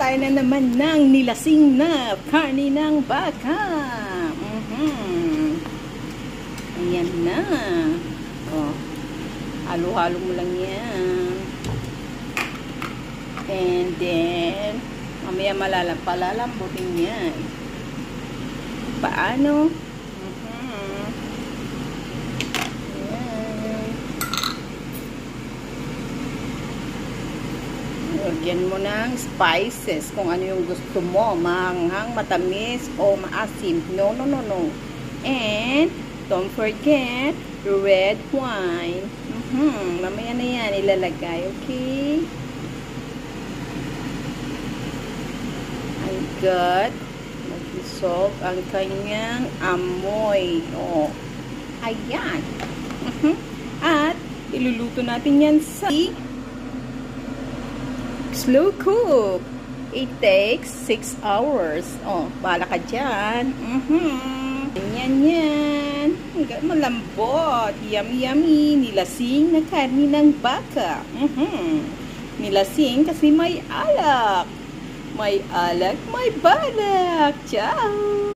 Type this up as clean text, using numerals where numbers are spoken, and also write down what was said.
tayo na naman ng nilasing na karne ng baka. Ayan na. Oh, halo-halo mo lang yan. And then, mamaya palalambutin yan. Paano? Lagyan mo ng spices kung ano yung gusto mo. Maanghang, matamis, o maasim. No. And, don't forget, red wine. Mamaya na yan ilalagay. Okay? Ang good. Mag-dissolve ang kanyang amoy. Oh. Ayan. At, iluluto natin yan sa slow cook. It takes 6 hours. Oh, bahala ka dyan. Yan. Malambot. Yummy. Nilasing na karne ng baka. Nilasing kasi may alak. May alak, may balak. Ciao!